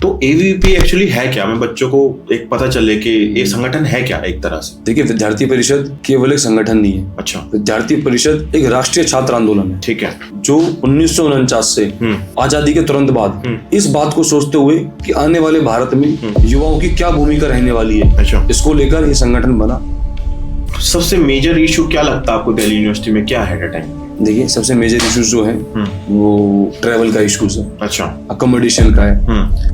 तो ABVP actually है क्या? मैं बच्चों को एक पता चले कि ये संगठन है क्या एक तरह से। देखिए, विद्यार्थी परिषद केवल एक संगठन नहीं है। अच्छा। विद्यार्थी परिषद एक राष्ट्रीय छात्र आंदोलन है। ठीक है। जो 1949 से आजादी के तुरंत बाद इस बात को सोचते हुए कि आने वाले भारत में युवाओं की क्या भूमिका रहने वाली है, अच्छा, इसको लेकर ये संगठन बना। सबसे मेजर इशू क्या लगता है आपको दिल्ली यूनिवर्सिटी में, क्या है टाइम? देखिए, सबसे मेजर इश्यूज जो है वो ट्रैवल का इश्यूज है। अच्छा। अकोमोडेशन का है।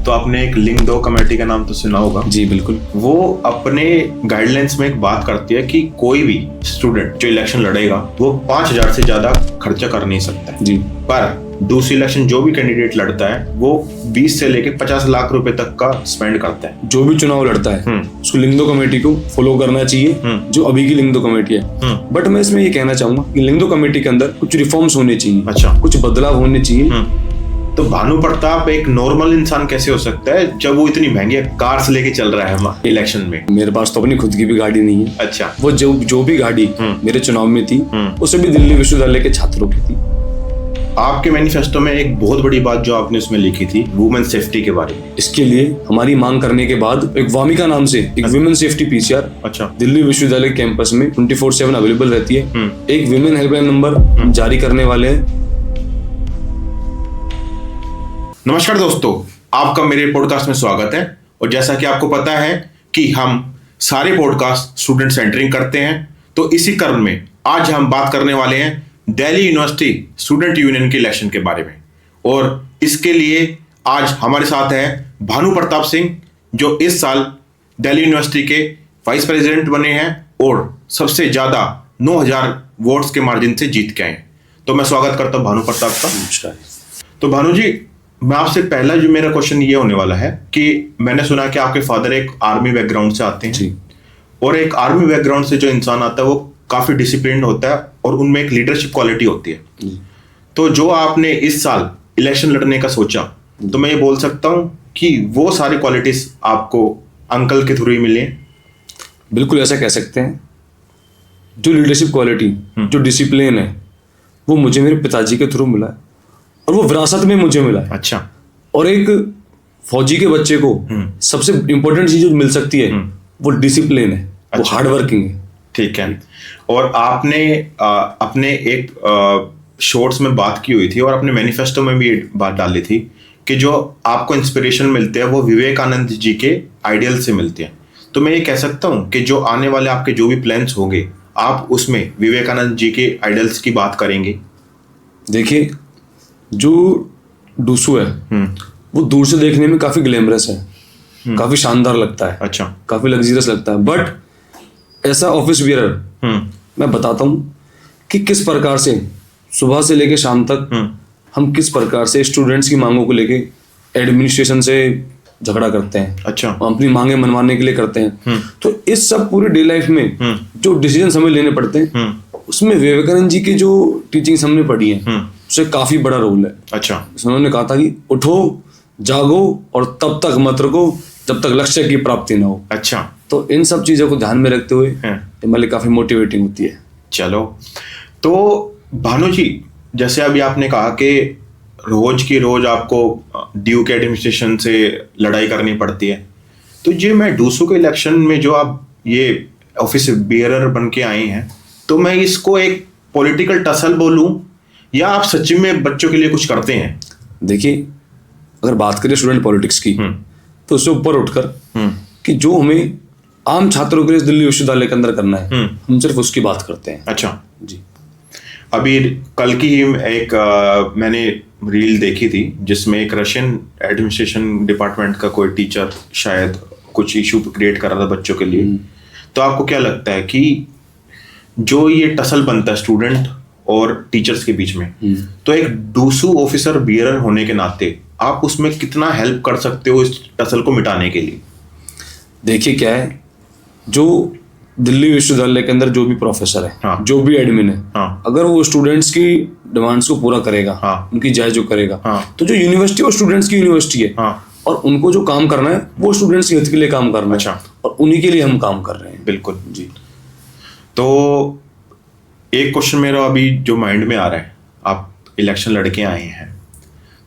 तो आपने एक लिंग 2 कमेटी का नाम तो सुना होगा। जी बिल्कुल। वो अपने गाइडलाइंस में एक बात करती है कि कोई भी स्टूडेंट जो इलेक्शन लड़ेगा वो 5,000 से ज्यादा खर्चा कर नहीं सकता है। जी। पर दूसरी इलेक्शन जो भी कैंडिडेट लड़ता है वो 20 से लेके 50 लाख रुपए तक का स्पेंड करता है। जो भी चुनाव लड़ता है उसको लिंग 2 कमेटी को फॉलो करना चाहिए, जो अभी की लिंग 2 कमेटी है। बट मैं इसमें ये कहना चाहूंगा कि लिंग 2 कमेटी के अंदर कुछ रिफॉर्म्स होने चाहिए। अच्छा। कुछ बदलाव होने चाहिए। तो भानु प्रताप एक नॉर्मल इंसान कैसे हो सकता है जब वो इतनी महंगी कार्स लेके चल रहा है इलेक्शन में? मेरे पास तो अपनी खुद की भी गाड़ी नहीं है। अच्छा। वो जो भी गाड़ी मेरे चुनाव में थी उसे भी दिल्ली विश्वविद्यालय के छात्रों की थी। आपके मैनिफेस्टो में एक बहुत बड़ी बात जो आपने उसमें लिखी थी वुमेन सेफ्टी के बारे में। इसके लिए हमारी मांग करने के बाद एक वामिका नाम से एक वुमेन सेफ्टी पीसीआर अच्छा दिल्ली विश्वविद्यालय कैंपस में 24/7 अवेलेबल रहती है। एक वुमेन हेल्पलाइन नंबर जारी करने वाले हैं। नमस्कार दोस्तों, आपका मेरे पॉडकास्ट में स्वागत है। और जैसा कि आपको पता है कि हम सारे पॉडकास्ट स्टूडेंट सेंटरिंग करते हैं, तो इसी क्रम में आज हम बात करने वाले हैं दिल्ली यूनिवर्सिटी स्टूडेंट यूनियन के इलेक्शन के बारे में। और इसके लिए आज हमारे साथ है भानु प्रताप सिंह, जो इस साल दिल्ली यूनिवर्सिटी के वाइस प्रेसिडेंट बने हैं और सबसे ज्यादा 9,000 वोट्स के मार्जिन से जीत के आए हैं। तो मैं स्वागत करता हूं भानु प्रताप का। नमस्कार। तो भानु जी, मैं आपसे पहला जो मेरा क्वेश्चन ये होने वाला है कि मैंने सुना कि आपके फादर एक आर्मी बैकग्राउंड से आते हैं। जी। और एक आर्मी बैकग्राउंड से जो इंसान आता है वो काफी डिसिप्लिन्ड होता है और उनमें एक लीडरशिप क्वालिटी होती है। तो जो आपने इस साल इलेक्शन लड़ने का सोचा, तो मैं ये बोल सकता हूँ कि वो सारी क्वालिटीज आपको अंकल के थ्रू ही मिले? बिल्कुल ऐसा कह सकते हैं। जो लीडरशिप क्वालिटी, जो डिसिप्लिन है, वो मुझे मेरे पिताजी के थ्रू मिला है और वो विरासत में मुझे मिला है। अच्छा। और एक फौजी के बच्चे को सबसे इंपॉर्टेंट चीज जो मिल सकती है वो डिसिप्लिन है। अच्छा। वो हार्ड वर्किंग है। ठीक है। और आपने अपने एक शॉर्ट्स में बात की हुई थी और अपने मैनिफेस्टो में भी ये बात डाली थी कि जो आपको इंस्पिरेशन मिलते हैं वो विवेकानंद जी के आइडियल से मिलते हैं। तो मैं ये कह सकता हूँ कि जो आने वाले आपके जो भी प्लान्स होंगे आप उसमें विवेकानंद जी के आइडियल्स की बात करेंगे? देखिए, जो डूसू है वो दूर से देखने में काफी ग्लैमरस है, काफी शानदार लगता है। अच्छा। काफी लग्जरियस लगता है। बट ऐसा ऑफिस बियर मैं बताता हूँ कि किस प्रकार से सुबह से लेके शाम तक हम किस प्रकार से स्टूडेंट्स की मांगों को लेके एडमिनिस्ट्रेशन से झगड़ा करते हैं। अच्छा। अपनी मांगे मनवाने के लिए करते हैं। तो इस सब पूरी डे लाइफ में जो डिसीजन हमें लेने पड़ते हैं उसमें विवेकानंद जी की जो टीचिंग्स हमने पढ़ी है उससे काफी बड़ा रोल है। अच्छा। उन्होंने कहा था कि उठो, जागो और तब तक मत रुको जब तक लक्ष्य की प्राप्ति ना हो। अच्छा। तो इन सब चीजों को ध्यान में रखते हुए हिमालय काफी मोटिवेटिंग होती है। चलो, तो भानु जी, जैसे अभी आपने कहा कि रोज की रोज आपको ड्यू के एडमिनिस्ट्रेशन से लड़ाई करनी पड़ती है, तो ये मैं डूसू के इलेक्शन में जो आप ये ऑफिस बियरर बन के आए हैं, तो मैं इसको एक पॉलिटिकल टसल बोलूं या आप सच्ची में बच्चों के लिए कुछ करते हैं? देखिए, अगर बात करें स्टूडेंट पॉलिटिक्स की तो उससे ऊपर उठकर कि जो हमें आम छात्रों के लिए दिल्ली विश्वविद्यालय के अंदर करना है हम सिर्फ उसकी बात करते हैं। अच्छा जी। अभी कल की ही एक मैंने रील देखी थी जिसमें एक रशियन एडमिनिस्ट्रेशन डिपार्टमेंट का कोई टीचर शायद कुछ इशू क्रिएट कर रहा था बच्चों के लिए। तो आपको क्या लगता है कि जो ये टसल बनता है स्टूडेंट और टीचर्स के बीच में, तो एक डूसू ऑफिसर बियरर होने के नाते आप उसमें कितना हेल्प कर सकते हो इस टसल को मिटाने के लिए? देखिए, क्या है, जो दिल्ली विश्वविद्यालय के अंदर जो भी प्रोफेसर है, जो भी एडमिन है, अगर वो स्टूडेंट्स की डिमांड्स को पूरा करेगा, उनकी जायज जो करेगा, तो जो यूनिवर्सिटी और स्टूडेंट्स की यूनिवर्सिटी है और उनको जो काम करना है वो स्टूडेंट्स के हित के लिए काम करना है और उन्हीं के लिए हम काम कर रहे हैं। बिल्कुल जी। तो एक क्वेश्चन मेरा अभी जो माइंड में आ रहा है, आप इलेक्शन लड़के आए हैं,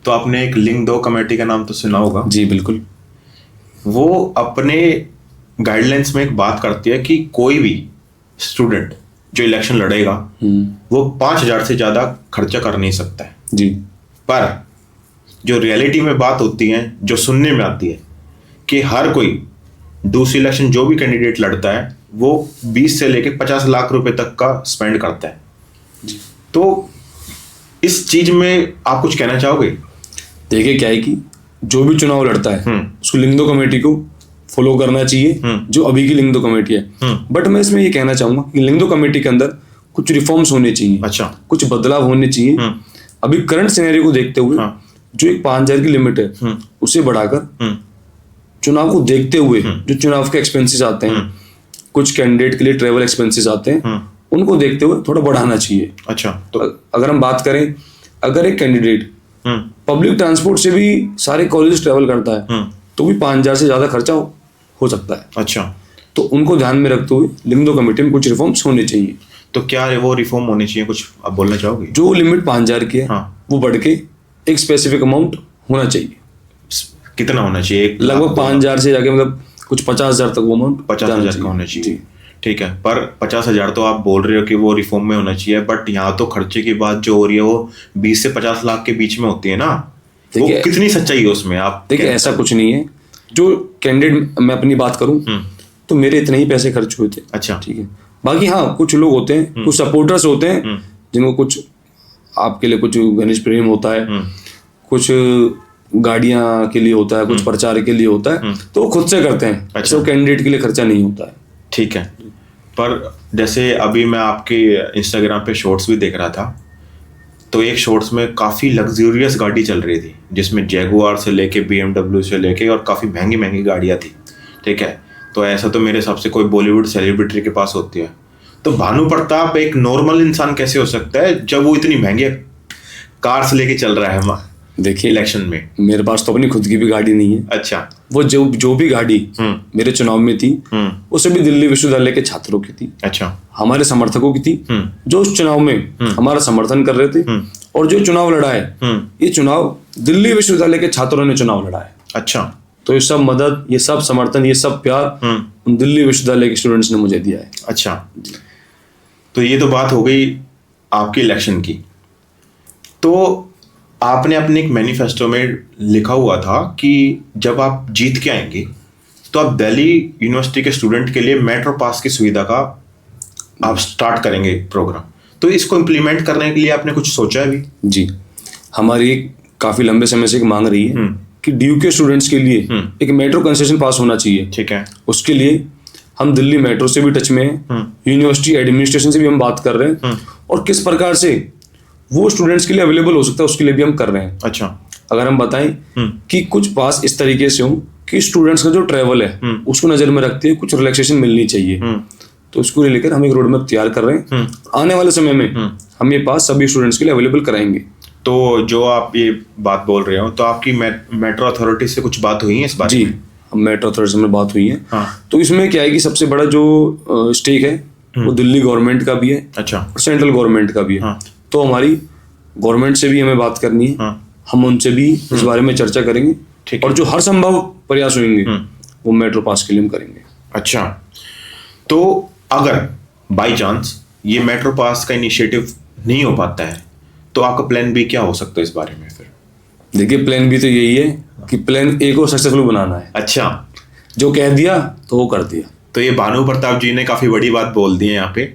तो आपने एक लिंग 2 कमेटी का नाम तो सुना होगा। जी बिल्कुल। वो अपने गाइडलाइंस में एक बात करती है कि कोई भी स्टूडेंट जो इलेक्शन लड़ेगा वो 5,000 से ज्यादा खर्चा कर नहीं सकता है जी। पर जो रियलिटी में बात होती है, जो सुनने में आती है कि हर कोई दूसरी इलेक्शन जो भी कैंडिडेट लड़ता है वो 20 से लेकर 50 लाख रुपए तक का स्पेंड करता है जी। तो इस चीज में आप कुछ कहना चाहोगे? देखिए क्या है कि जो भी चुनाव लड़ता है उसको लिंग 2 कमेटी को फॉलो करना चाहिए, जो अभी की लिंग 2 कमेटी है। बट मैं इसमें ये कहना चाहूंगा कि लिंग 2 कमेटी के अंदर कुछ रिफॉर्म्स होने चाहिए। अच्छा। कुछ बदलाव होने चाहिए। अभी करंट सिनेरियो को देखते हुए जो एक 5,000 की लिमिट है उसे बढ़ाकर चुनाव को देखते हुए जो चुनाव के एक्सपेंसेस आते हैं, कुछ कैंडिडेट के लिए ट्रेवल एक्सपेंसेस आते हैं, उनको देखते हुए थोड़ा बढ़ाना चाहिए। अच्छा। तो अगर हम बात करें, अगर एक कैंडिडेट पब्लिक ट्रांसपोर्ट से भी सारे कॉलेज ट्रेवल करता है तो भी 5,000 से ज्यादा खर्चा हो सकता है। अच्छा। तो उनको ध्यान में रखते हुए लिंग 2 कमेटी में कुछ रिफॉर्म्स होने चाहिए। तो क्या वो रिफॉर्म होने चाहिए, कुछ आप बोलना चाहोगे? जो लिमिट 5,000 की है वो बढ़ के एक स्पेसिफिक अमाउंट होना चाहिए। कितना होना चाहिए? लगभग 5,000 से जाके मतलब कुछ 50,000 तक वो अमाउंट 50,000 का होना चाहिए। ठीक है, पर 50,000 तो आप बोल रहे हो कि वो रिफॉर्म में होना चाहिए, बट यहाँ तो खर्चे की बात जो हो रही है वो 20 से 50 लाख के बीच में होती है ना। वो कितनी सच्चाई है उसमें? आप देखिए ऐसा कुछ नहीं है। जो कैंडिडेट, मैं अपनी बात करूं तो मेरे इतने ही पैसे खर्च हुए थे। अच्छा। ठीक है। बाकी हाँ कुछ लोग होते हैं, कुछ सपोर्टर्स होते हैं जिनको कुछ आपके लिए कुछ घनिष्ठ प्रेम होता है, कुछ गाड़ियां के लिए होता है, कुछ प्रचार के लिए होता है, तो वो खुद से करते हैं। अच्छा। कैंडिडेट के लिए खर्चा नहीं होता है। ठीक है। पर जैसे अभी मैं आपके इंस्टाग्राम पे शॉर्ट्स भी देख रहा था, तो एक शॉर्ट्स में काफ़ी लग्जूरियस गाड़ी चल रही थी जिसमें जैगुआर से लेके BMW से लेके और काफ़ी महंगी महंगी गाड़ियाँ थी। ठीक है। तो ऐसा तो मेरे हिसाब से कोई बॉलीवुड सेलिब्रिटी के पास होती है। तो भानु प्रताप एक नॉर्मल इंसान कैसे हो सकता है जब वो इतनी महंगी कार्स लेके चल रहा है? देखिए इलेक्शन में मेरे पास तो अपनी खुद की भी गाड़ी नहीं है। अच्छा। वो जो भी गाड़ी मेरे चुनाव में थी वो सभी दिल्ली विश्वविद्यालय के छात्रों की थी। अच्छा। हमारे समर्थकों की थी जो उस चुनाव में हमारा समर्थन कर रहे थे। और जो चुनाव लड़ा है ये चुनाव दिल्ली विश्वविद्यालय के छात्रों ने चुनाव लड़ा है। अच्छा। तो ये सब मदद, ये सब समर्थन, ये सब प्यार उन दिल्ली विश्वविद्यालय के स्टूडेंट्स ने मुझे दिया है। अच्छा। तो ये तो बात हो गई आपकी इलेक्शन की। तो आपने अपने एक मैनिफेस्टो में लिखा हुआ था कि जब आप जीत के आएंगे तो आप दिल्ली यूनिवर्सिटी के स्टूडेंट के लिए मेट्रो पास की सुविधा का आप स्टार्ट करेंगे प्रोग्राम। तो इसको इम्प्लीमेंट करने के लिए आपने कुछ सोचा है भी? जी, हमारी काफी लंबे समय से एक मांग रही है कि DU के स्टूडेंट्स के लिए एक मेट्रो कंसेशन पास होना चाहिए। ठीक है। उसके लिए हम दिल्ली मेट्रो से भी टच में हैं, यूनिवर्सिटी एडमिनिस्ट्रेशन से भी हम बात कर रहे हैं, और किस प्रकार से वो स्टूडेंट्स के लिए अवेलेबल हो सकता है उसके लिए भी हम कर रहे हैं। अच्छा। अगर हम बताएं कि कुछ पास इस तरीके से हो कि स्टूडेंट्स का जो ट्रैवल है उसको नजर में रखते हुए कुछ रिलैक्सेशन मिलनी चाहिए, तो उसको लेकर हम एक रोड मैप तैयार कर रहे हैं। आने वाले समय में हम ये पास सभी स्टूडेंट्स के लिए अवेलेबल कराएंगे। तो जो आप ये बात बोल रहे हो, तो आपकी मेट्रो अथॉरिटी से कुछ बात हुई है इस बारे में? जी, हम मेट्रो अथॉरिटी में बात हुई है। हाँ। तो इसमें क्या है कि सबसे बड़ा जो स्टेक है वो दिल्ली गवर्नमेंट का भी है। अच्छा। और सेंट्रल गवर्नमेंट का भी है। हाँ। तो हमारी गवर्नमेंट से भी हमें बात करनी है। हाँ। हम उनसे भी इस बारे में चर्चा करेंगे और जो हर संभव प्रयास होंगे वो मेट्रो पास के लिए हम करेंगे। अच्छा। तो अगर बाई चांस ये मेट्रो पास का इनिशिएटिव नहीं हो पाता है तो आपका प्लान बी क्या हो सकता है इस बारे में फिर? देखिए प्लान बी तो यही है कि प्लान ए को सक्सेसफुल बनाना है। अच्छा। जो कह दिया तो वो कर दिया। तो ये भानु प्रताप जी ने काफी बड़ी बात बोल दी है यहाँ पे।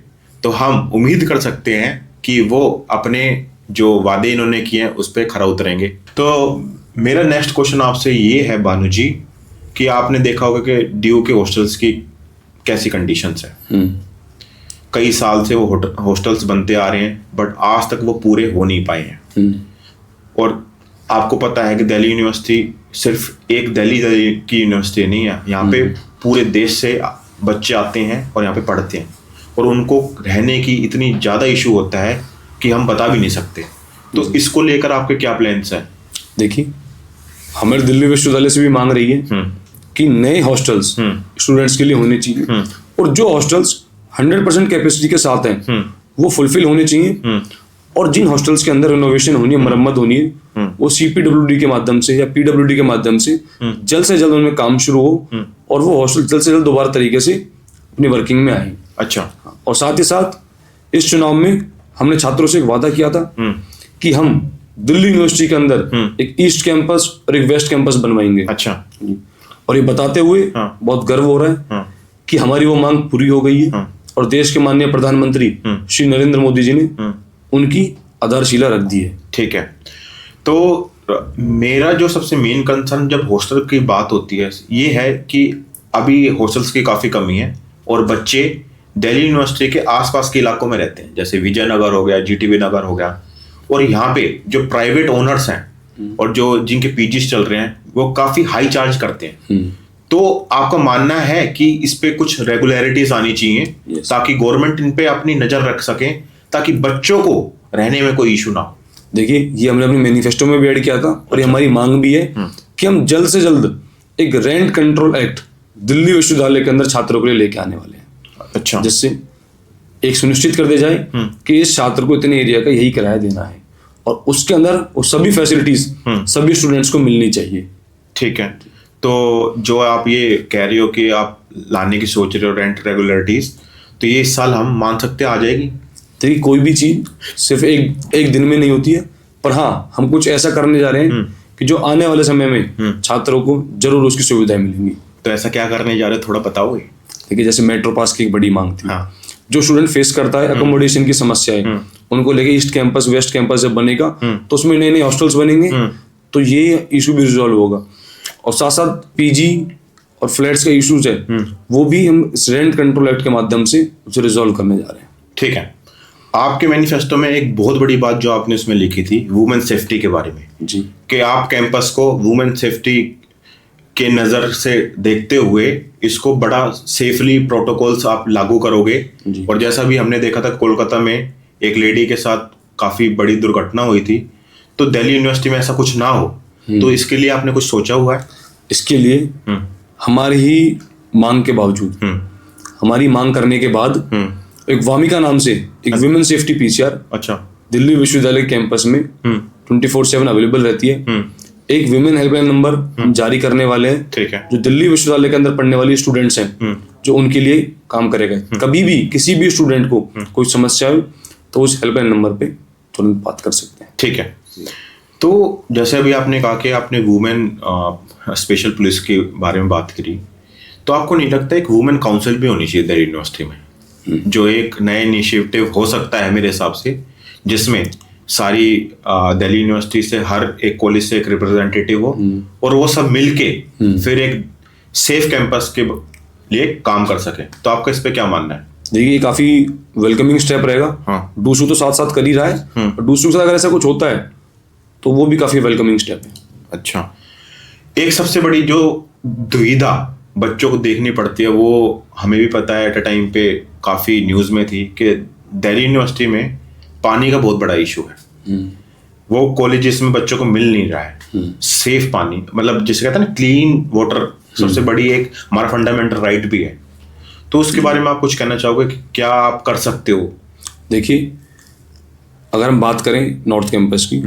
तो हम उम्मीद कर सकते हैं कि वो अपने जो वादे इन्होंने किए हैं उस पर खरा उतरेंगे। तो मेरा नेक्स्ट क्वेश्चन आपसे ये है भानु जी कि आपने देखा होगा कि DU के हॉस्टल्स की कैसी कंडीशंस है। कई साल से वो हॉस्टल्स बनते आ रहे हैं बट आज तक वो पूरे हो नहीं पाए हैं। और आपको पता है कि दिल्ली यूनिवर्सिटी सिर्फ एक दिल्ली की यूनिवर्सिटी नहीं है, यहाँ पे पूरे देश से बच्चे आते हैं और यहाँ पे पढ़ते हैं और उनको रहने की इतनी ज़्यादा इशू होता है कि हम बता भी नहीं सकते। तो इसको लेकर आपके क्या प्लान्स हैं? देखिए हमारे दिल्ली विश्वविद्यालय से भी मांग रही है कि नए हॉस्टल्स स्टूडेंट्स के लिए होने चाहिए और जो हॉस्टल्स 100% कैपेसिटी के साथ हैं वो फुलफिल होने चाहिए और जिन हॉस्टल्स के अंदर रिनोवेशन होनी है, मरम्मत होनी है, वो CPWD के माध्यम से या PWD के माध्यम से जल्द से जल्द उनमें काम शुरू हो और वो हॉस्टल जल्द से जल्द दोबारा तरीके से अपनी वर्किंग में आए। अच्छा। और साथ ही साथ इस चुनाव में हमने छात्रों से एक वादा किया था कि हम दिल्ली यूनिवर्सिटी के अंदर एक ईस्ट कैंपस और एक वेस्ट कैंपस बनवाएंगे। अच्छा। और ये बताते हुए बहुत गर्व हो रहा है कि हमारी वो मांग पूरी हो गई है और देश के माननीय प्रधानमंत्री श्री नरेंद्र मोदी जी ने उनकी आधारशिला रख दी है। ठीक है। तो मेरा जो सबसे मेन कंसर्न जब हॉस्टल की बात होती है ये है कि अभी हॉस्टल्स की काफ़ी कमी है और बच्चे दिल्ली यूनिवर्सिटी के आसपास के इलाकों में रहते हैं, जैसे विजयनगर हो गया, GTV नगर हो गया, और यहाँ पे जो प्राइवेट ओनर्स हैं और जो जिनके पीजीज चल रहे हैं वो काफ़ी हाई चार्ज करते हैं। तो आपका मानना है कि इस पे कुछ रेगुलरिटीज आनी चाहिए ताकि गवर्नमेंट इन पे अपनी नज़र रख सके ताकि बच्चों को रहने में कोई इशू ना हो? देखिए, ये हमने अपने मैनिफेस्टो में भी ऐड किया था और ये हमारी मांग भी है कि हम जल्द से जल्द एक रेंट कंट्रोल एक्ट दिल्ली विश्वविद्यालय के अंदर छात्रों के लिए लेके आने वाले हैं। अच्छा। जिससे एक सुनिश्चित कर दिया जाए कि इस छात्र को इतने एरिया का यही किराया देना है और उसके अंदर वो सभी फैसिलिटीज सभी स्टूडेंट्स को मिलनी चाहिए। ठीक है। तो जो आप ये कह रही हो कि आप लाने की सोच रहे हो रेंट रेगुलरिटीज, तो ये इस साल हम मान सकते हैं आ जाएगी? देखिए, कोई भी चीज सिर्फ एक दिन में नहीं होती है, पर हाँ हम कुछ ऐसा करने जा रहे हैं कि जो आने वाले समय में छात्रों को जरूर उसकी सुविधाएं मिलेंगी। तो ऐसा क्या करने जा रहे हैं, थोड़ा बताओगे? देखिए, जैसे मेट्रो पास की एक बड़ी मांग थी। हाँ। जो स्टूडेंट फेस करता है अकोमोडेशन की समस्या है, उनको लेके ईस्ट कैंपस वेस्ट कैंपस जब बनेगा तो उसमें नए नए हॉस्टल्स बनेंगे, तो ये इशू भी रिजॉल्व होगा। और साथ साथ पीजी और फ्लैट्स के इश्यूज है वो भी हम इस रेंट कंट्रोल एक्ट के माध्यम से उसे रिजॉल्व करने जा रहे हैं। ठीक है। आपके मैनिफेस्टो में एक बहुत बड़ी बात जो आपने उसमें लिखी थी वुमेन सेफ्टी के बारे में जी, कि आप कैंपस को वुमेन सेफ्टी के नज़र से देखते हुए इसको बड़ा सेफली प्रोटोकॉल्स आप लागू करोगे। और जैसा भी हमने देखा था कोलकाता में एक लेडी के साथ काफ़ी बड़ी दुर्घटना हुई थी, तो दिल्ली यूनिवर्सिटी में ऐसा कुछ ना हो, तो इसके लिए आपने कुछ सोचा हुआ है? इसके लिए हमारी ही मांग के बावजूद, हमारी मांग करने के बाद एक वामिका नाम से एक वुमेन सेफ्टी PCR अच्छा दिल्ली विश्वविद्यालय कैंपस में 24/7 अवेलेबल रहती है। एक वुमेन हेल्पलाइन नंबर हम जारी करने वाले हैं। ठीक है। जो दिल्ली विश्वविद्यालय के अंदर पढ़ने वाली स्टूडेंट्स हैं जो उनके लिए काम करेगा। कभी भी किसी भी स्टूडेंट को कोई समस्या हो तो उस हेल्पलाइन नंबर पे तुरंत बात कर सकते हैं। ठीक है। तो जैसे अभी आपने कहा कि आपने वुमेन स्पेशल पुलिस के बारे में बात करी, तो आपको नहीं लगता एक वुमेन काउंसिल भी होनी चाहिए दिल्ली यूनिवर्सिटी में, जो एक नया इनिशिएटिव हो सकता है मेरे हिसाब से, जिसमें सारी दिल्ली यूनिवर्सिटी से हर एक कॉलेज से एक रिप्रेजेंटेटिव हो और वो सब मिलके फिर एक सेफ कैंपस के लिए काम कर सके। तो आपका इस पे क्या मानना है? देखिए, काफी वेलकमिंग स्टेप रहेगा। हाँ। डूसू तो साथ साथ कर ही रहा है, डूसू के साथ अगर ऐसा कुछ होता है तो वो भी काफी वेलकमिंग स्टेप है। अच्छा। एक सबसे बड़ी जो दुविधा बच्चों को देखनी पड़ती है वो हमें भी पता है, एट अ टाइम पे काफी न्यूज में थी कि दिल्ली यूनिवर्सिटी में पानी का बहुत बड़ा इशू है। वो कॉलेजेस में बच्चों को मिल नहीं रहा है सेफ पानी, मतलब जिसे कहते हैं ना क्लीन वाटर, सबसे बड़ी एक हमारा फंडामेंटल राइट भी है। तो उसके बारे में आप कुछ कहना चाहोगे कि क्या आप कर सकते हो? देखिए, अगर हम बात करें नॉर्थ कैंपस की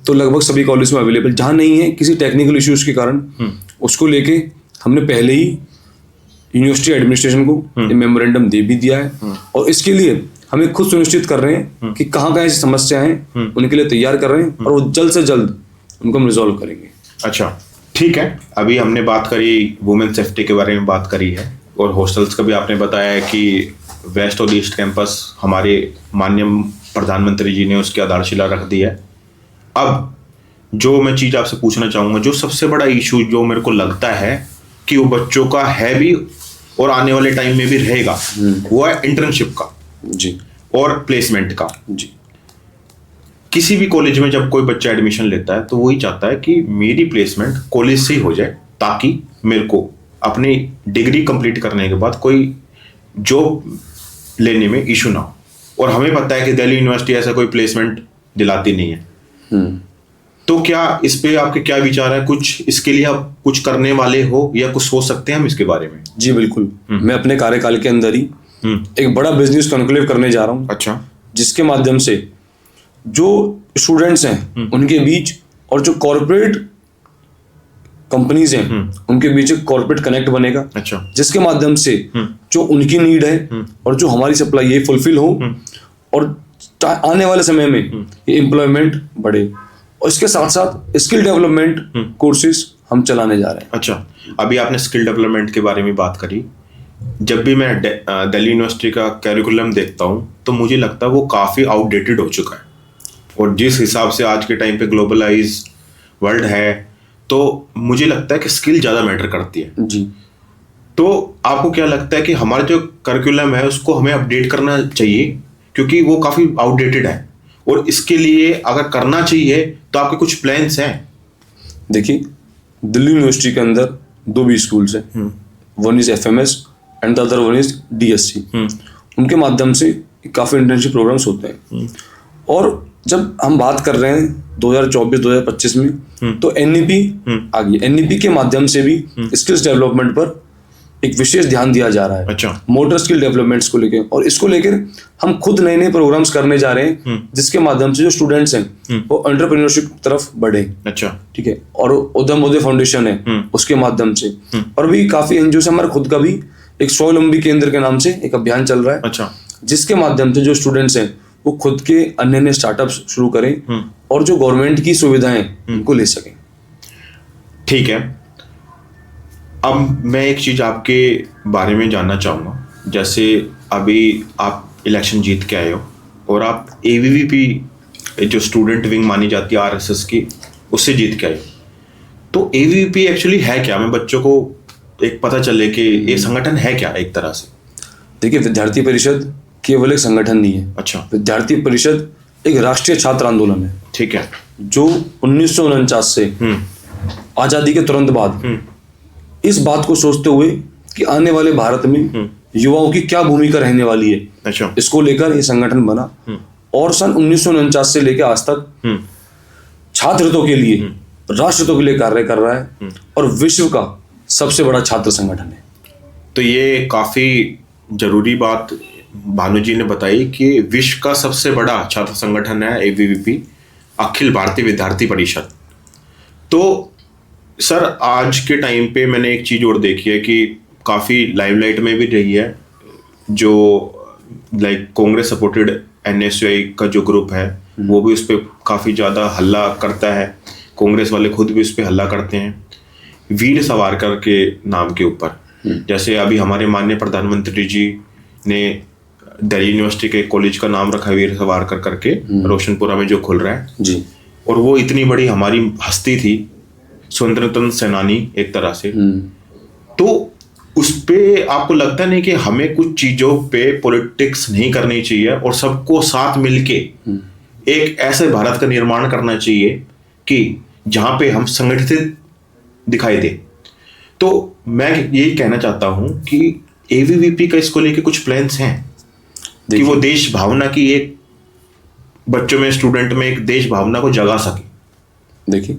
तो लगभग सभी कॉलेज में अवेलेबल, जहाँ नहीं है किसी टेक्निकल इश्यूज के कारण, उसको लेके हमने पहले ही यूनिवर्सिटी एडमिनिस्ट्रेशन को मेमोरेंडम दे भी दिया है और इसके लिए हमें खुद सुनिश्चित कर रहे हैं कि कहाँ कहाँ ऐसी समस्याएं हैं उनके लिए तैयार कर रहे हैं और वो जल्द से जल्द उनको हम रिजॉल्व करेंगे। अच्छा, ठीक है। अभी हमने बात करी वुमेन सेफ्टी के बारे में बात करी है और हॉस्टल्स का भी आपने बताया है कि वेस्ट और ईस्ट कैंपस हमारे माननीय प्रधानमंत्री जी ने उसकी आधारशिला रख दी है। अब जो मैं चीज़ आपसे पूछना चाहूँगा, जो सबसे बड़ा इशू जो मेरे को लगता है कि वो बच्चों का है भी और आने वाले टाइम में भी रहेगा, वो है इंटर्नशिप का जी और प्लेसमेंट का जी। किसी भी कॉलेज में जब कोई बच्चा एडमिशन लेता है तो वही चाहता है कि मेरी प्लेसमेंट कॉलेज से ही हो जाए ताकि मेरे को अपनी डिग्री कंप्लीट करने के बाद कोई जॉब लेने में इशू ना हो। और हमें पता है कि दिल्ली यूनिवर्सिटी ऐसा कोई प्लेसमेंट दिलाती नहीं है। तो क्या इस पे आपके क्या विचार है? कुछ इसके लिए आप कुछ करने वाले हो या कुछ सोच सकते हैं हम इसके बारे में? जी बिल्कुल, मैं अपने कार्यकाल के अंदर ही एक बड़ा बिजनेस कॉन्क्लेव करने जा रहा हूँ। अच्छा। जिसके माध्यम से जो स्टूडेंट्स हैं उनके बीच और जो कॉर्पोरेट कंपनीज हैं उनके बीच एक कॉर्पोरेट कनेक्ट बनेगा। अच्छा। जिसके माध्यम से जो उनकी नीड है और जो हमारी सप्लाई ये फुलफिल हो और आने वाले समय में ये एम्प्लॉयमेंट बढ़े। और इसके साथ साथ स्किल डेवलपमेंट कोर्सेज हम चलाने जा रहे हैं। अच्छा, अभी आपने स्किल डेवलपमेंट के बारे में बात करी। जब भी मैं दिल्ली यूनिवर्सिटी का कैरिकुलम देखता हूँ तो मुझे लगता है वो काफ़ी आउटडेटेड हो चुका है, और जिस हिसाब से आज के टाइम पे ग्लोबलाइज वर्ल्ड है तो मुझे लगता है कि स्किल ज़्यादा मैटर करती है जी। तो आपको क्या लगता है कि हमारा जो करिकुलम है उसको हमें अपडेट करना चाहिए, क्योंकि वो काफ़ी आउटडेटेड है, और इसके लिए अगर करना चाहिए तो आपके कुछ प्लान्स हैं? देखिए, दिल्ली यूनिवर्सिटी के अंदर 2 भी स्कूल्स हैं, one is FMS and the other one is DSC। उनके माध्यम से काफ़ी इंटर्नशिप प्रोग्राम्स होते हैं। और जब हम बात कर रहे हैं 2024-2025 में तो NEP आ गई। NEP के माध्यम से भी स्किल्स डेवलपमेंट पर एक विशेष ध्यान दिया जा रहा है। अच्छा। मोटर स्किल डेवलपमेंट्स को लेकर, और इसको लेकर हम खुद नए नए प्रोग्राम्स करने जा रहे हैं जिसके माध्यम से जो स्टूडेंट्स हैं वो एंटरप्रेन्योरशिप की तरफ बढ़े। अच्छा। ठीक है। और उद्यम उदय फाउंडेशन है उसके माध्यम से, और भी काफी NGO से हमारा खुद का भी एक स्वावलंबी केंद्र के नाम से एक अभियान चल रहा है। अच्छा। जिसके माध्यम से जो स्टूडेंट्स हैं वो खुद के अन्य अन्य स्टार्टअप्स शुरू करें और जो गवर्नमेंट की सुविधाएं उनको ले सकें। ठीक है, अब मैं एक चीज़ आपके बारे में जानना चाहूँगा। जैसे अभी आप इलेक्शन जीत के आए हो और आप ABVP जो स्टूडेंट विंग मानी जाती है RSS की, उससे जीत के आए हो, तो ABVP एक्चुअली है क्या? मैं बच्चों को एक पता चले कि ये संगठन है क्या एक तरह से। देखिए, विद्यार्थी परिषद केवल एक संगठन नहीं है। अच्छा। विद्यार्थी परिषद एक राष्ट्रीय छात्र आंदोलन है। ठीक है। जो 1949 से आजादी के तुरंत बाद इस बात को सोचते हुए कि आने वाले भारत में युवाओं की क्या भूमिका रहने वाली है, अच्छा, इसको लेकर ये संगठन बना और सन 1949 से लेकर आज तक छात्र हितों के लिए, राष्ट्र हितों के लिए कार्य कर रहा है और विश्व का सबसे बड़ा छात्र संगठन है। तो ये काफी जरूरी बात भानु जी ने बताई कि विश्व का सबसे बड़ा छात्र संगठन है ABVP, अखिल भारतीय विद्यार्थी परिषद। तो सर, आज के टाइम पे मैंने एक चीज और देखी है कि काफी लाइमलाइट में भी रही है, जो लाइक कांग्रेस सपोर्टेड NSUI का जो ग्रुप है वो भी उस पर काफी ज्यादा हल्ला करता है। कांग्रेस वाले खुद भी उस पर हल्ला करते हैं वीर सावरकर के नाम के ऊपर। जैसे अभी हमारे माननीय प्रधानमंत्री जी ने दिल्ली यूनिवर्सिटी के कॉलेज का नाम रखा वीर सावरकर करके, रोशनपुरा में जो खुल रहा है जी, और वो इतनी बड़ी हमारी हस्ती थी, स्वतंत्रता सेनानी एक तरह से। तो उस पे आपको लगता नहीं कि हमें कुछ चीजों पे पॉलिटिक्स नहीं करनी चाहिए और सबको साथ मिलके एक ऐसे भारत का निर्माण करना चाहिए कि जहां पे हम संगठित दिखाई दे? तो मैं ये कहना चाहता हूं कि ABVP का इसको लेके कुछ प्लान्स हैं कि वो देश भावना की एक बच्चों में, स्टूडेंट में एक देश भावना को जगा सके। देखिए,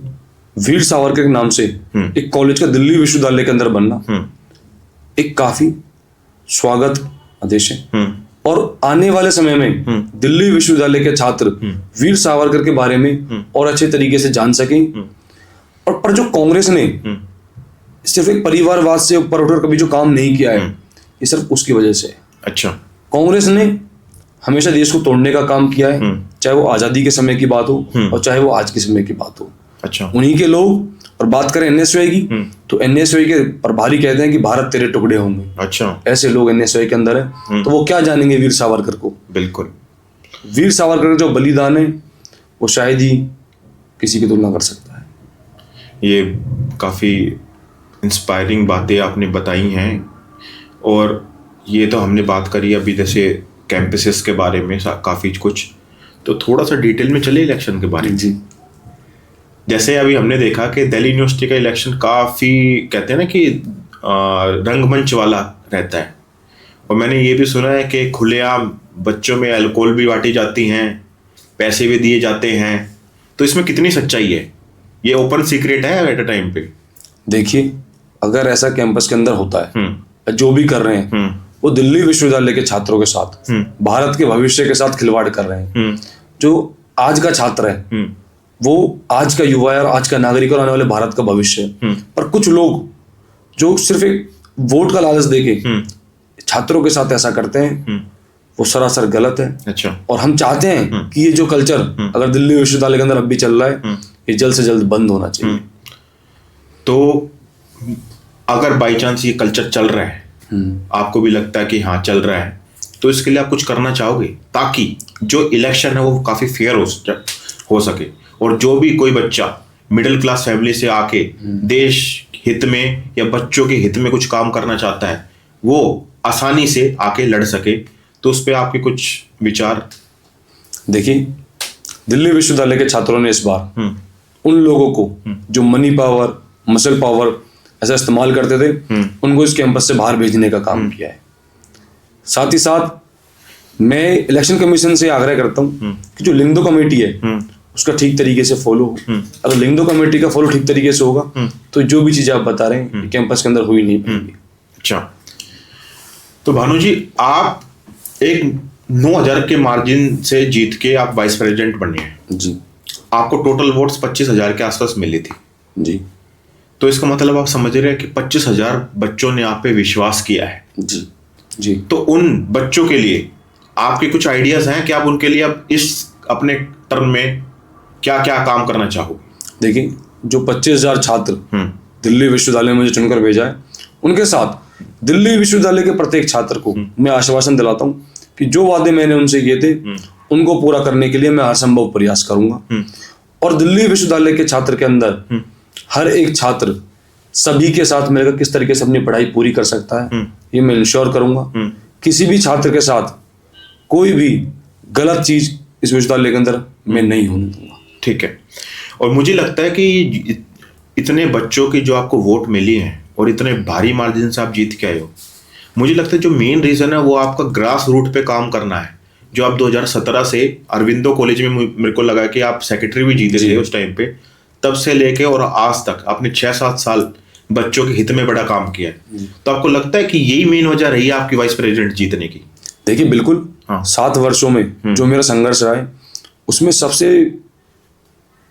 वीर सावरकर के नाम से एक कॉलेज का दिल्ली विश्वविद्यालय के अंदर बनना एक काफी स्वागत आदेश है। और आने वाले समय में दिल्ली विश्वविद्यालय के छात्र वीर सावरकर के बारे में और अच्छे तरीके से जान सकें। और पर जो कांग्रेस ने सिर्फ एक परिवारवाद से ऊपर उठकर कभी जो काम नहीं किया है, ये सिर्फ उसकी वजह से है। अच्छा। कांग्रेस ने हमेशा देश को तोड़ने का काम किया है, चाहे वो आजादी के समय की बात हो और चाहे वो आज के समय की बात हो। अच्छा। उन्हीं के लोग। और बात करें NSUI की, तो NSUI के प्रभारी कहते हैं कि भारत तेरे टुकड़े होंगे। अच्छा। ऐसे लोग NSUI के अंदर है, तो वो क्या जानेंगे वीर सावरकर को? बिल्कुल। वीर सावरकर का जो बलिदान है वो शायद ही किसी की तुलना कर सकता है। ये काफी इंस्पायरिंग बातें आपने बताई हैं, और ये तो हमने बात करी अभी जैसे कैंपसेस के बारे में काफी कुछ, तो थोड़ा सा डिटेल में चले इलेक्शन के बारे में। जी। जैसे अभी हमने देखा कि दिल्ली यूनिवर्सिटी का इलेक्शन काफ़ी, कहते हैं ना कि रंगमंच वाला रहता है, और मैंने ये भी सुना है कि खुलेआम बच्चों में अल्कोहल भी बांटी जाती हैं, पैसे भी दिए जाते हैं। तो इसमें कितनी सच्चाई है? ये ओपन सीक्रेट है एट अ टाइम पे? देखिए, अगर ऐसा कैंपस के अंदर होता है, जो भी कर रहे हैं वो दिल्ली विश्वविद्यालय के छात्रों के साथ, भारत के भविष्य के साथ खिलवाड़ कर रहे हैं। जो आज का छात्र है वो आज का युवा है और आज का नागरिक और आने वाले भारत का भविष्य है। पर कुछ लोग जो सिर्फ एक वोट का लालच देके छात्रों के साथ ऐसा करते हैं, वो सरासर गलत है। अच्छा। और हम चाहते हैं कि ये जो कल्चर अगर दिल्ली विश्वविद्यालय के अंदर अब भी चल रहा है, ये जल्द से जल्द बंद होना चाहिए। तो अगर बाई चांस ये कल्चर चल रहा है, आपको भी लगता है कि हाँ चल रहा है, तो इसके लिए आप कुछ करना चाहोगे ताकि जो इलेक्शन है वो काफी फेयर हो सके, और जो भी कोई बच्चा मिडिल क्लास फैमिली से आके देश हित में या बच्चों के हित में कुछ काम करना चाहता है, वो आसानी से आके लड़ सके? तो उस पर आपके कुछ विचार? देखिए, दिल्ली विश्वविद्यालय के छात्रों ने इस बार उन लोगों को जो मनी पावर, मसल पावर ऐसा इस्तेमाल करते थे, उनको इस कैंपस से बाहर भेजने का काम किया है। साथ ही साथ मैं इलेक्शन कमीशन से आग्रह करता हूं कि जो लिंगदो कमेटी है उसका ठीक तरीके से फॉलो हो। अगर लिंगदो कमेटी का फॉलो ठीक तरीके से होगा तो जो भी चीजें आप बता रहे हैं कैंपस के अंदर हुई नहीं पाएंगी। अच्छा, तो भानु जी, आप एक 9,000 के मार्जिन से जीत के आप वाइस प्रेसिडेंट बने हैं जी। आपको टोटल वोट्स 25,000 के आसपास मिली थी जी। तो इसका मतलब आप समझ रहे हैं कि 25,000 बच्चों ने आप पे विश्वास किया है। जी जी। तो उन बच्चों के लिए आपके कुछ आइडियाज हैं कि आप उनके लिए अब इस अपने टर्म में क्या क्या काम करना चाहोगे? देखिए, जो 25,000 छात्र दिल्ली विश्वविद्यालय में मुझे चुनकर भेजा है, उनके साथ दिल्ली विश्वविद्यालय के प्रत्येक छात्र को मैं आश्वासन दिलाता हूं कि जो वादे मैंने उनसे किए थे उनको पूरा करने के लिए मैं हर संभव प्रयास करूंगा। और दिल्ली विश्वविद्यालय के छात्र के अंदर हर एक छात्र सभी के साथ मिलकर किस तरीके से अपनी पढ़ाई पूरी कर सकता है, ये मैं इंश्योर करूंगा। किसी भी छात्र के साथ कोई भी गलत चीज इस विश्वविद्यालय के अंदर मैं नहीं होने दूंगा। ठीक है। और मुझे लगता है कि इतने बच्चों की जो आपको वोट मिली है और इतने भारी मार्जिन से आप जीत के आए हो, मुझे लगता है जो मेन रीजन है वो आपका ग्रास रूट पे काम करना है। जो आप 2017 से अरविंदो कॉलेज में मेरे को लगा कि आप सेक्रेटरी भी जीते थे उस टाइम पे, तब से लेके और आज तक आपने 6-7 साल बच्चों के हित में बड़ा काम किया है। तो आपको लगता है कि यही मेन वजह रही है आपकी वाइस प्रेसिडेंट जीतने की? देखिए, बिल्कुल। 7 वर्षों में जो मेरा संघर्ष रहा है उसमें सबसे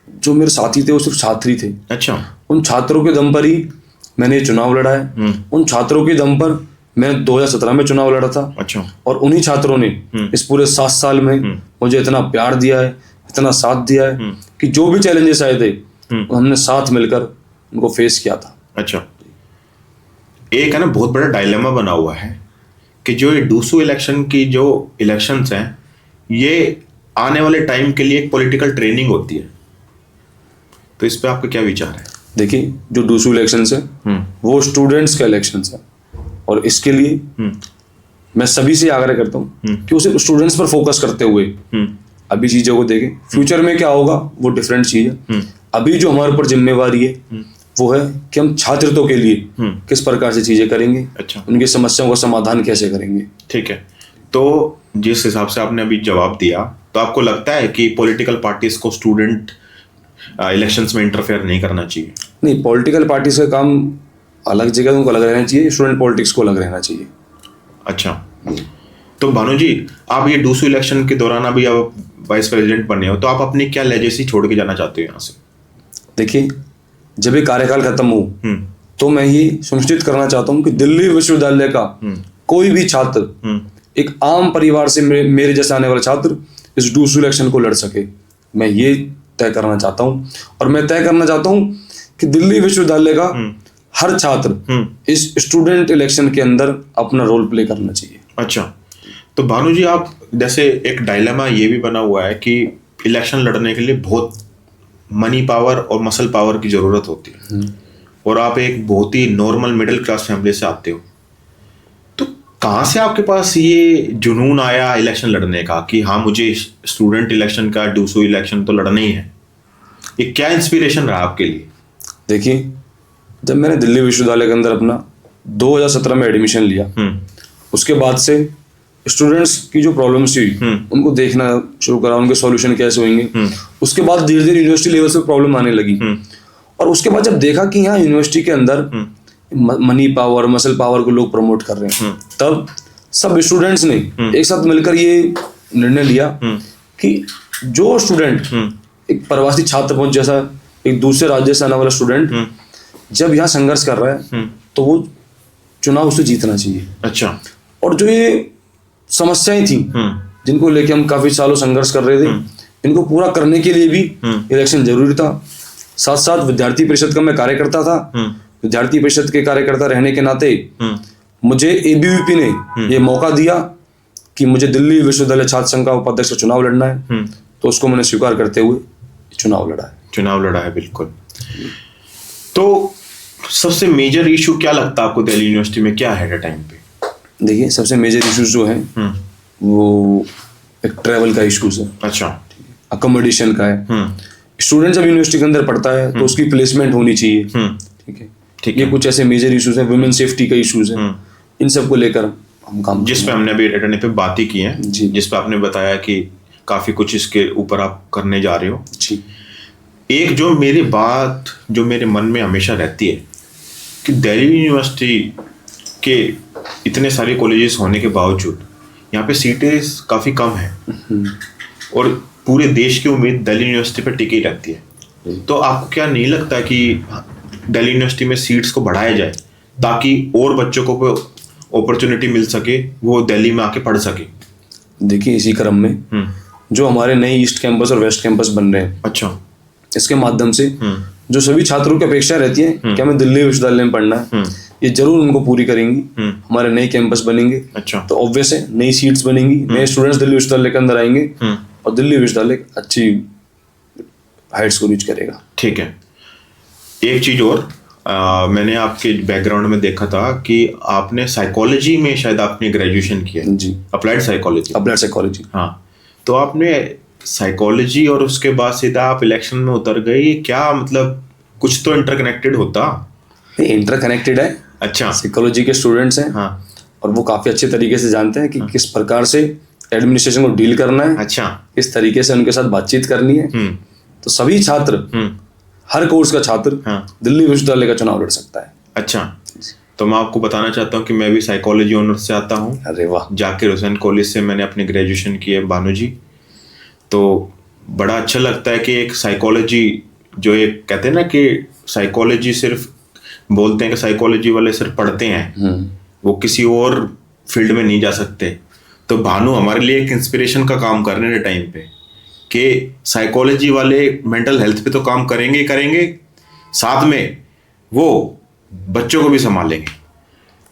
जो मेरे साथी थे वो सिर्फ छात्र थे। अच्छा। उन छात्रों के दम पर ही मैंने चुनाव लड़ा है। उन छात्रों के दम पर मैंने 2017 में चुनाव लड़ा था। अच्छा। और उन्हीं छात्रों ने इस पूरे 7 साल में मुझे इतना प्यार दिया है, इतना साथ दिया है कि जो भी चैलेंजेस आए थे हमने साथ मिलकर उनको फेस किया था। अच्छा। एक है ना बहुत बड़ा डायलेमा बना हुआ है कि जो ये डूसू इलेक्शन की जो इलेक्शंस हैं, ये आने वाले टाइम के लिए एक पॉलिटिकल ट्रेनिंग होती है, तो इस पे आपका क्या विचार है? देखिए, जो डूसू इलेक्शंस है वो स्टूडेंट्स का इलेक्शंस है, और इसके लिए मैं सभी से आग्रह करता हूँ कि उसे स्टूडेंट्स पर फोकस करते हुए अभी चीजों को देखें। फ्यूचर में क्या होगा वो डिफरेंट चीज है। अभी जो हमारे ऊपर जिम्मेवारी है वो है कि हम छात्रों के लिए किस प्रकार से चीजें करेंगे। अच्छा। उनकी समस्याओं का समाधान कैसे करेंगे। ठीक है। तो जिस हिसाब से आपने अभी जवाब दिया, तो आपको लगता है कि पॉलिटिकल पार्टीज को स्टूडेंट इलेक्शंस में इंटरफेयर नहीं करना चाहिए? नहीं, पॉलिटिकल पार्टीज का काम अलग जगह उनको अलग रहना चाहिए, स्टूडेंट पॉलिटिक्स को अलग रहना चाहिए। अच्छा। तो भानु जी, आप ये डूसू इलेक्शन के दौरान अभी आप वाइस प्रेसिडेंट बने हो, तो आप अपनी क्या लेगेसी छोड़ के जाना चाहते हो यहाँ से? देखिए, जब ये कार्यकाल खत्म हो तो मैं ये सुनिश्चित करना चाहता हूँ कि दिल्ली विश्वविद्यालय का कोई भी छात्र, एक आम परिवार से मेरे जैसे आने वाला छात्र इस डूसू इलेक्शन को लड़ सके। मैं ये तय करना चाहता हूँ, और मैं तय करना चाहता हूँ कि दिल्ली विश्वविद्यालय का हर छात्र इस स्टूडेंट इलेक्शन के अंदर अपना रोल प्ले करना चाहिए। अच्छा। तो भानु जी, आप जैसे एक डायलेमा ये भी बना हुआ है कि इलेक्शन लड़ने के लिए बहुत मनी पावर और मसल पावर की जरूरत होती है, और आप एक बहुत ही नॉर्मल मिडिल क्लास फैमिली से आते हो, तो कहाँ से आपके पास ये जुनून आया इलेक्शन लड़ने का कि हाँ मुझे स्टूडेंट इलेक्शन का, डूसू इलेक्शन तो लड़ना ही है? ये क्या इंस्पिरेशन रहा आपके लिए? देखिए, जब मैंने दिल्ली विश्वविद्यालय के अंदर अपना 2017 में एडमिशन लिया, उसके बाद से स्टूडेंट्स की जो प्रॉब्लम्स हुई उनको देखना शुरू करा, उनके सॉल्यूशन कैसे होंगे। उसके बाद धीरे धीरे यूनिवर्सिटी लेवल से प्रॉब्लम आने लगी, और उसके बाद जब देखा कि यहाँ यूनिवर्सिटी के अंदर मनी पावर, मसल पावर को लोग प्रमोट कर रहे हैं, तब सब स्टूडेंट्स ने एक साथ मिलकर ये निर्णय लिया कि जो स्टूडेंट एक प्रवासी छात्र पहुंच जैसा एक दूसरे राज्य से आने वाला स्टूडेंट जब यहाँ संघर्ष कर रहा है तो वो चुनाव उसे जीतना चाहिए। अच्छा। और जो ये समस्याएं थी जिनको लेके हम काफी सालों संघर्ष कर रहे थे, इनको पूरा करने के लिए भी इलेक्शन जरूरी था। साथ साथ विद्यार्थी परिषद का मैं कार्यकर्ता था। विद्यार्थी परिषद के कार्यकर्ता रहने के नाते मुझे एबीवीपी ने ये मौका दिया कि मुझे दिल्ली विश्वविद्यालय छात्र संघ का उपाध्यक्ष का चुनाव लड़ना है, तो उसको मैंने स्वीकार करते हुए चुनाव लड़ा है। बिल्कुल। तो सबसे मेजर इशू क्या लगता है आपको दिल्ली यूनिवर्सिटी में, क्या है टाइम पे? देखिए, सबसे मेजर इश्यूज जो हैं वो एक ट्रैवल का इश्यूज है। अच्छा। अकोमोडेशन का है। स्टूडेंट जब यूनिवर्सिटी के अंदर पढ़ता है तो उसकी प्लेसमेंट होनी चाहिए। ठीक है। ये कुछ ऐसे मेजर इश्यूज हैं। वुमेन सेफ्टी का इश्यूज है। इन सब को लेकर हम काम, जिस पे हमने अभी अटेंड पे बात ही की है, जिस पे आपने बताया कि काफी कुछ इसके ऊपर आप करने जा रहे हो जी। एक जो मेरे मन में हमेशा रहती है कि दिल्ली यूनिवर्सिटी के इतने सारे कॉलेजेस होने के बावजूद यहाँ पे सीटें काफ़ी कम हैं और पूरे देश की उम्मीद दिल्ली यूनिवर्सिटी पर टिकी रहती है। तो आपको क्या नहीं लगता कि दिल्ली यूनिवर्सिटी में सीट्स को बढ़ाया जाए ताकि और बच्चों को अपॉर्चुनिटी मिल सके, वो दिल्ली में आके पढ़ सके? देखिए, इसी क्रम में जो हमारे नए ईस्ट कैंपस और वेस्ट कैंपस बन रहे हैं, अच्छा, इसके माध्यम से जो सभी छात्रों की अपेक्षा रहती है कि हमें दिल्ली विश्वविद्यालय में पढ़ना है, ये जरूर उनको पूरी करेंगी। हमारे नए कैंपस बनेंगे। अच्छा। तो ऑब्वियस है नई सीट्स बनेंगी, नए स्टूडेंट्स दिल्ली विश्वविद्यालय के अंदर आएंगे और दिल्ली विश्वविद्यालय अच्छी हाइट्स को रीच करेगा। ठीक है। एक चीज और, मैंने आपके बैकग्राउंड में देखा था कि आपने साइकोलॉजी में शायद आपने ग्रेजुएशन किया जी। Applied psychology. हाँ। तो आपने साइकोलॉजी और उसके बाद सीधा आप इलेक्शन में उतर गए, क्या मतलब कुछ तो इंटरकनेक्टेड होता? इंटरकनेक्टेड है। अच्छा। साइकोलॉजी के स्टूडेंट्स हैं। हाँ। और वो काफी अच्छे तरीके से जानते हैं कि किस प्रकार से एडमिनिस्ट्रेशन को डील करना है। अच्छा। किस तरीके से उनके साथ बातचीत करनी है। तो सभी छात्र, हर कोर्स का छात्र दिल्ली विश्वविद्यालय का चुनाव लड़ सकता है। अच्छा। तो मैं आपको बताना चाहता हूँ कि मैं भी साइकोलॉजी ऑनर्स से आता हूँ। अरे वाह। जाकिर हुसैन कॉलेज से मैंने अपनी ग्रेजुएशन की है, बानू जी। तो बड़ा अच्छा लगता है कि एक साइकोलॉजी, जो एक कहते हैं ना कि साइकोलॉजी सिर्फ बोलते हैं कि साइकोलॉजी वाले सिर्फ पढ़ते हैं, वो किसी और फील्ड में नहीं जा सकते। तो भानु हमारे लिए एक इंस्पिरेशन का काम कर रहे हैं टाइम पे कि साइकोलॉजी वाले मेंटल हेल्थ पे तो काम करेंगे, साथ में वो बच्चों को भी संभालेंगे।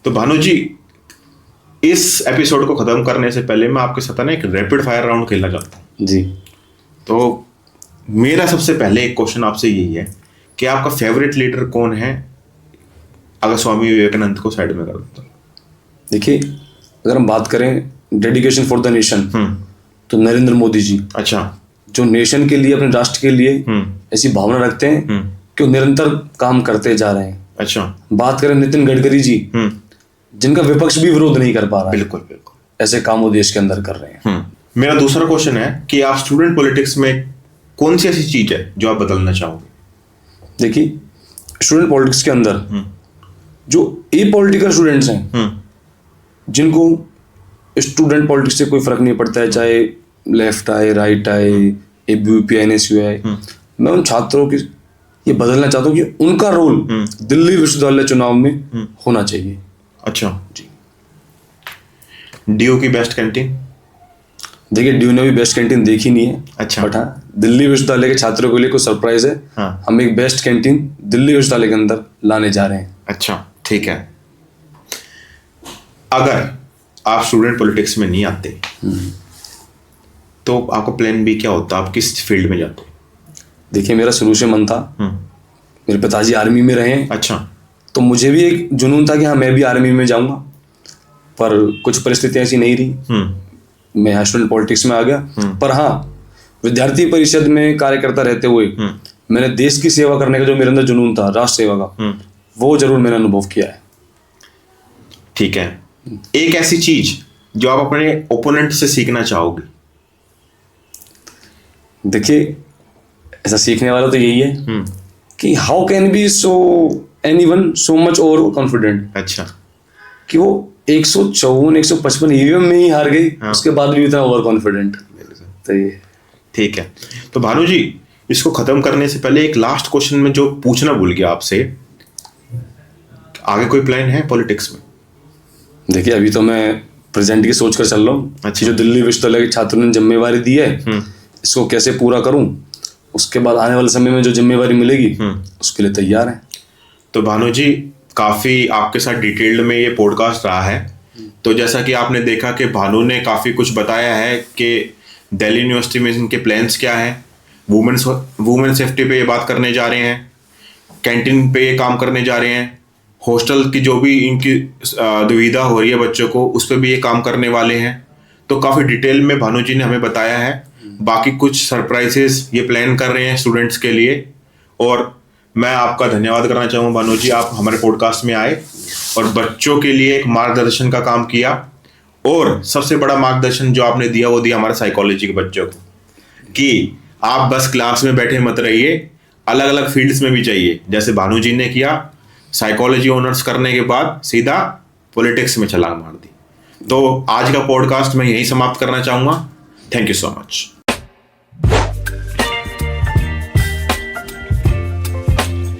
तो भानु जी, इस एपिसोड को खत्म करने से पहले मैं आपके साथ ना एक रैपिड फायर राउंड खेलना चाहता हूँ जी। तो मेरा सबसे पहले एक क्वेश्चन आपसे यही है कि आपका फेवरेट लीडर कौन है, अगर स्वामी विवेकानंद को साइड में कर दो तो? देखिए, अगर हम बात करें डेडिकेशन फॉर द नेशन, तो नरेंद्र मोदी जी। अच्छा। जो नेशन के लिए, अपने राष्ट्र के लिए ऐसी भावना रखते हैं कि वो निरंतर काम करते जा रहे हैं। अच्छा। बात करें नितिन गडकरी जी, जिनका विपक्ष भी विरोध नहीं कर पा रहा। बिल्कुल। ऐसे काम वो देश के अंदर कर रहे हैं। मेरा दूसरा क्वेश्चन है कि आप स्टूडेंट पॉलिटिक्स में कौन सी ऐसी चीज है जो आप बदलना चाहोगे? देखिए, स्टूडेंट पॉलिटिक्स के अंदर जो ए पॉलिटिकल स्टूडेंट्स हैं, जिनको स्टूडेंट पॉलिटिक्स से कोई फर्क नहीं पड़ता है, चाहे लेफ्ट आए, राइट आए, एबीवीपी, एनएसयू आए, मैं उन छात्रों की ये बदलना चाहता हूँ कि उनका रोल दिल्ली विश्वविद्यालय चुनाव में होना चाहिए। अच्छा जी। डीयू की बेस्ट कैंटीन? देखिए, डीयू ने भी बेस्ट कैंटीन देखी नहीं है। अच्छा। बट हाँ, दिल्ली विश्वविद्यालय के छात्रों के लिए कुछ सरप्राइज है। हाँ। हम एक बेस्ट कैंटीन दिल्ली विश्वविद्यालय के अंदर लाने जा रहे हैं। अच्छा, ठीक है। अगर आप स्टूडेंट पॉलिटिक्स में नहीं आते तो आपका प्लान बी क्या होता? आप किस फील्ड में जाते? देखिए, मेरा शुरू से मन था, मेरे पिताजी आर्मी में रहे हैं। अच्छा। तो मुझे भी एक जुनून था कि हाँ, मैं भी आर्मी में जाऊंगा, पर कुछ परिस्थितियां ऐसी नहीं रही, मैं यहाँ स्टूडेंट पॉलिटिक्स में आ गया। पर हाँ, विद्यार्थी परिषद में कार्यकर्ता रहते हुए मैंने देश की सेवा करने का जो मेरे अंदर जुनून था, राष्ट्र सेवा का, वो जरूर मैंने अनुभव किया है। ठीक है। एक ऐसी चीज जो आप अपने ओपोनेंट से सीखना चाहोगे? देखिए, ऐसा सीखने वाला तो यही है कि how can be so anyone so much over confident. अच्छा। कि वो 154 155 ईवीएम में ही हार गई। हाँ। उसके बाद भी इतना ओवर कॉन्फिडेंट। तो ये ठीक है। तो भानु जी, इसको खत्म करने से पहले एक लास्ट क्वेश्चन में जो पूछना भूल गया आपसे, आगे कोई प्लान है पॉलिटिक्स में? देखिए अभी तो मैं प्रेजेंट की सोच कर चल रहा हूँ। अच्छा। जो दिल्ली विश्वविद्यालय के छात्रों ने जिम्मेवारी दी है इसको कैसे पूरा करूं, उसके बाद आने वाले समय में जो जिम्मेवारी मिलेगी उसके लिए तैयार है। तो भानु जी, काफ़ी आपके साथ डिटेल्ड में ये पॉडकास्ट रहा है। तो जैसा कि आपने देखा कि भानु ने काफ़ी कुछ बताया है कि दिल्ली यूनिवर्सिटी में इनके प्लान्स क्या हैं, वुमेन सेफ्टी पे ये बात करने जा रहे हैं, कैंटीन पे ये काम करने जा रहे हैं, हॉस्टल की जो भी इनकी दुविधा हो रही है बच्चों को उस पर भी ये काम करने वाले हैं। तो काफ़ी डिटेल में भानु जी ने हमें बताया है। बाकी कुछ सरप्राइजेस ये प्लान कर रहे हैं स्टूडेंट्स के लिए, और मैं आपका धन्यवाद करना चाहूँगा भानु जी, आप हमारे पॉडकास्ट में आए और बच्चों के लिए एक मार्गदर्शन का काम किया। और सबसे बड़ा मार्गदर्शन जो आपने दिया वो दिया हमारे साइकोलॉजी के बच्चों को, कि आप बस क्लास में बैठे मत रहिए, अलग अलग फील्ड्स में भी चाहिए। जैसे भानु जी ने किया, साइकोलॉजी ऑनर्स करने के बाद सीधा पॉलिटिक्स में छलांग मार दी। तो आज का पॉडकास्ट मैं यही समाप्त करना चाहूँगा। Thank you so much.